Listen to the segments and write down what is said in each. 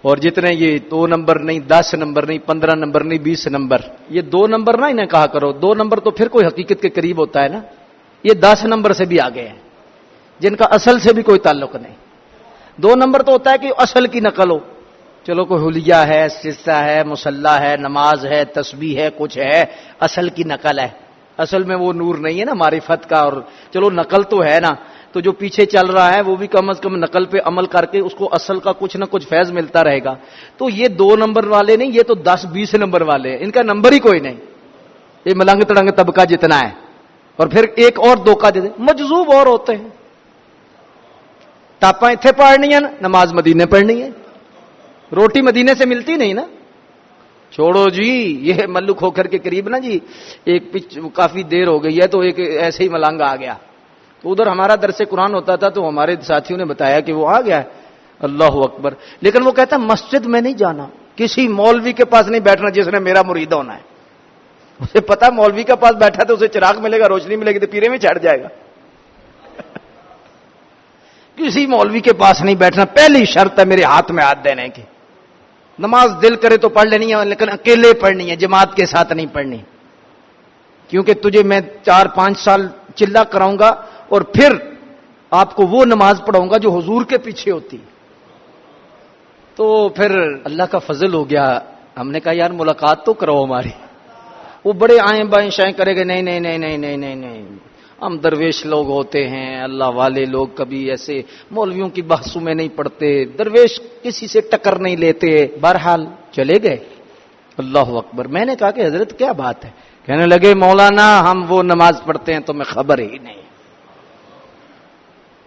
اور جتنے یہ 2 نمبر نہیں، 10 نمبر نہیں، 15 نمبر نہیں، 20 نمبر، یہ 2 نمبر نہ انہیں کہا کرو. 2 نمبر تو پھر کوئی حقیقت کے قریب ہوتا ہے نا. یہ 10 نمبر سے بھی آگے ہیں جن کا اصل سے بھی کوئی تعلق نہیں. 2 نمبر تو ہوتا ہے کہ اصل کی نقل ہو. چلو کوئی حلیہ ہے، سجدہ ہے، مصلی ہے، نماز ہے، تسبیح ہے، کچھ ہے، اصل کی نقل ہے. اصل میں وہ نور نہیں ہے نا معرفت کا. اور چلو نقل تو ہے نا، تو جو پیچھے چل رہا ہے وہ بھی کم از کم نقل پہ عمل کر کے اس کو اصل کا کچھ نہ کچھ فیض ملتا رہے گا. تو یہ 2 نمبر والے نہیں، یہ تو 10-20 نمبر والے ہیں. ان کا نمبر ہی کوئی نہیں. یہ ملنگ تڑنگ طبقہ جتنا ہے. اور پھر ایک اور دھوکہ دے دیں، مجذوب اور ہوتے ہیں. ٹاپاں اتنے پڑھنی ہے نا، نماز مدینے پڑھنی ہے. روٹی مدینے سے ملتی نہیں نا. چھوڑو جی، یہ ملو کھوکھر کے قریب نا جی ایک کافی دیر ہو گئی ہے تو ایک ایسے ہی ملنگ آ گیا. تو ادھر ہمارا درس قرآن ہوتا تھا تو ہمارے ساتھیوں نے بتایا کہ وہ آ گیا ہے. اللہ اکبر. لیکن وہ کہتا مسجد میں نہیں جانا، کسی مولوی کے پاس نہیں بیٹھنا جس نے میرا مرید ہونا ہے. اسے پتا مولوی کے پاس بیٹھا تو اسے چراغ ملے گا، روشنی ملے گی تو پیرے میں چڑھ جائے گا. کسی مولوی کے پاس نہیں بیٹھنا، پہلی شرط ہے میرے ہاتھ میں ہاتھ دینے کی. نماز دل کرے تو پڑھ لینی ہے، لیکن اکیلے پڑھنی ہے، جماعت کے ساتھ نہیں پڑھنی. کیونکہ تجھے میں 4-5 سال چلا کراؤں گا اور پھر آپ کو وہ نماز پڑھاؤں گا جو حضور کے پیچھے ہوتی. تو پھر اللہ کا فضل ہو گیا. ہم نے کہا یار ملاقات تو کرو ہماری. وہ بڑے آئیں بائیں شائیں کرے گے، نہیں نہیں نہیں نہیں نہیں نہیں نہیں، ہم درویش لوگ ہوتے ہیں، اللہ والے لوگ کبھی ایسے مولویوں کی بحثوں میں نہیں پڑتے، درویش کسی سے ٹکر نہیں لیتے. بہرحال چلے گئے. اللہ اکبر. میں نے کہا کہ حضرت کیا بات ہے؟ کہنے لگے مولانا ہم وہ نماز پڑھتے ہیں تمہیں خبر ہی نہیں.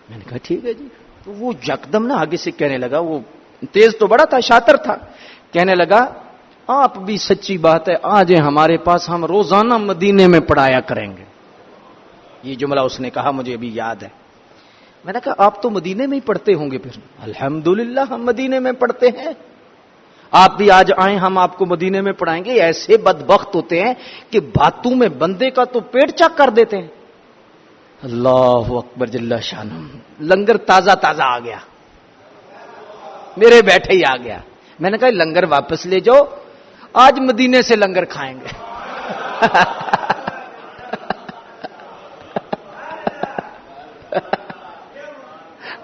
میں نے کہا ٹھیک ہے جی. تو وہ یکدم نا آگے سے کہنے لگا، وہ تیز تو بڑا تھا، شاطر تھا. کہنے لگا آپ بھی سچی بات ہے، آ جائیں ہمارے پاس، ہم روزانہ مدینے میں پڑھایا کریں گے. یہ جملہ اس نے کہا مجھے ابھی یاد ہے. میں نے کہا آپ تو مدینے میں ہی پڑھتے ہوں گے. پھر الحمدللہ ہم مدینے میں پڑھتے ہیں، آپ بھی آج آئیں ہم آپ کو مدینے میں پڑھائیں گے. ایسے بدبخت ہوتے ہیں کہ باتوں میں بندے کا تو پیٹ چاک کر دیتے ہیں. اللہ اکبر جل شانہ. لنگر تازہ تازہ آ گیا، میرے بیٹھے ہی آ گیا. میں نے کہا لنگر واپس لے جاؤ، آج مدینے سے لنگر کھائیں گے.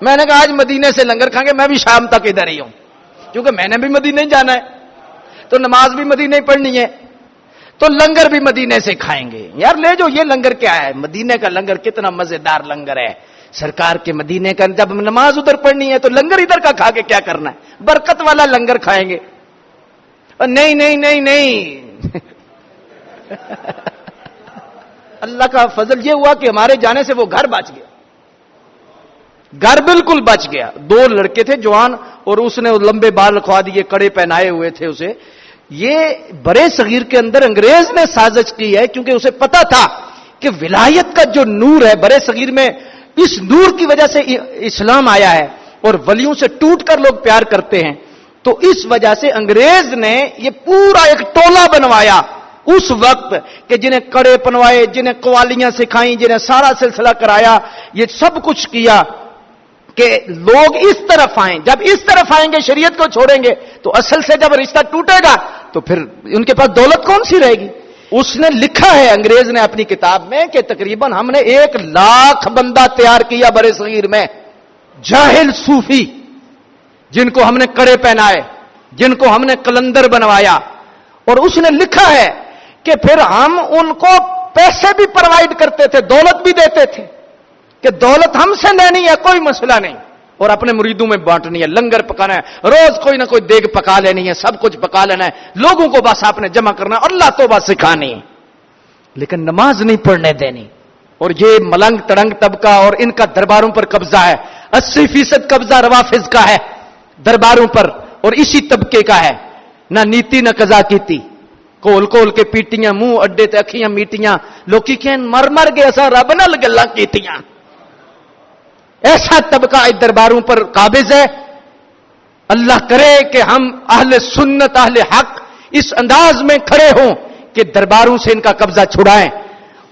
میں نے کہا آج مدینے سے لنگر کھائیں گے، میں بھی شام تک ادھر ہی ہوں کیونکہ میں نے بھی مدینے ہی جانا ہے، تو نماز بھی مدینے ہی پڑھنی ہے، تو لنگر بھی مدینے سے کھائیں گے. یار لے جو. یہ لنگر کیا ہے؟ مدینے کا لنگر کتنا مزیدار لنگر ہے. سرکار کے مدینے کا جب نماز ادھر پڑھنی ہے تو لنگر ادھر کا کھا کے کیا کرنا ہے؟ برکت والا لنگر کھائیں گے. نہیں نہیں نہیں نہیں. اللہ کا فضل یہ ہوا کہ ہمارے جانے سے وہ گھر بچ گیا. گھر بالکل بچ گیا. 2 لڑکے تھے جوان، اور اس نے لمبے بال رکھوا دیے، کڑے پہنائے ہوئے تھے اسے. یہ برے صغیر کے اندر انگریز نے سازش کی ہے، کیونکہ اسے پتا تھا کہ ولایت کا جو نور ہے برے صغیر میں، اس نور کی وجہ سے اسلام آیا ہے اور ولیوں سے ٹوٹ کر لوگ پیار کرتے ہیں. تو اس وجہ سے انگریز نے یہ پورا ایک ٹولہ بنوایا اس وقت کہ جنہیں کڑے پنوائے، جنہیں قوالیاں سکھائیں، جنہیں سارا سلسلہ کرایا، یہ سب کچھ کیا کہ لوگ اس طرف آئیں. جب اس طرف آئیں گے شریعت کو چھوڑیں گے تو اصل سے جب رشتہ ٹوٹے گا تو پھر ان کے پاس دولت کون سی رہے گی. اس نے لکھا ہے انگریز نے اپنی کتاب میں کہ تقریباً ہم نے 1,00,000 بندہ تیار کیا برے صغیر میں، جاہل صوفی، جن کو ہم نے کڑے پہنائے، جن کو ہم نے قلندر بنوایا. اور اس نے لکھا ہے کہ پھر ہم ان کو پیسے بھی پرووائڈ کرتے تھے، دولت بھی دیتے تھے کہ دولت ہم سے لینی ہے، کوئی مسئلہ نہیں، اور اپنے مریدوں میں بانٹنی ہے. لنگر پکانا ہے، روز کوئی نہ کوئی دیگ پکا لینی ہے، سب کچھ پکا لینا ہے، لوگوں کو بس آپ نے جمع کرنا ہے، اللہ تو بس سکھانی ہے، لیکن نماز نہیں پڑھنے دینی. اور یہ ملنگ تڑنگ طبقہ اور ان کا درباروں پر قبضہ ہے. 80% قبضہ روافظ کا ہے درباروں پر، اور اسی طبقے کا ہے. نہ نیتی نہ قضا کیتی، کول کول کے پیٹیاں، منہ اڈے تے اکھیاں میٹیاں، لوکی کہن مر مر گئے ایسا رب نال گلاں کیتیاں. ایسا طبقہ درباروں پر قابض ہے. اللہ کرے کہ ہم اہل سنت اہل حق اس انداز میں کھڑے ہوں کہ درباروں سے ان کا قبضہ چھڑائیں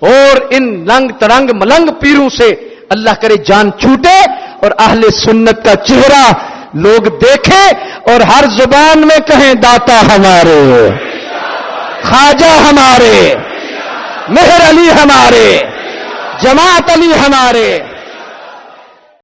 اور ان لنگ تڑنگ ملنگ پیروں سے اللہ کرے جان چھوٹے اور اہل سنت کا چہرہ لوگ دیکھیں اور ہر زبان میں کہیں داتا ہمارے، خواجہ ہمارے، مہر علی ہمارے، جماعت علی ہمارے،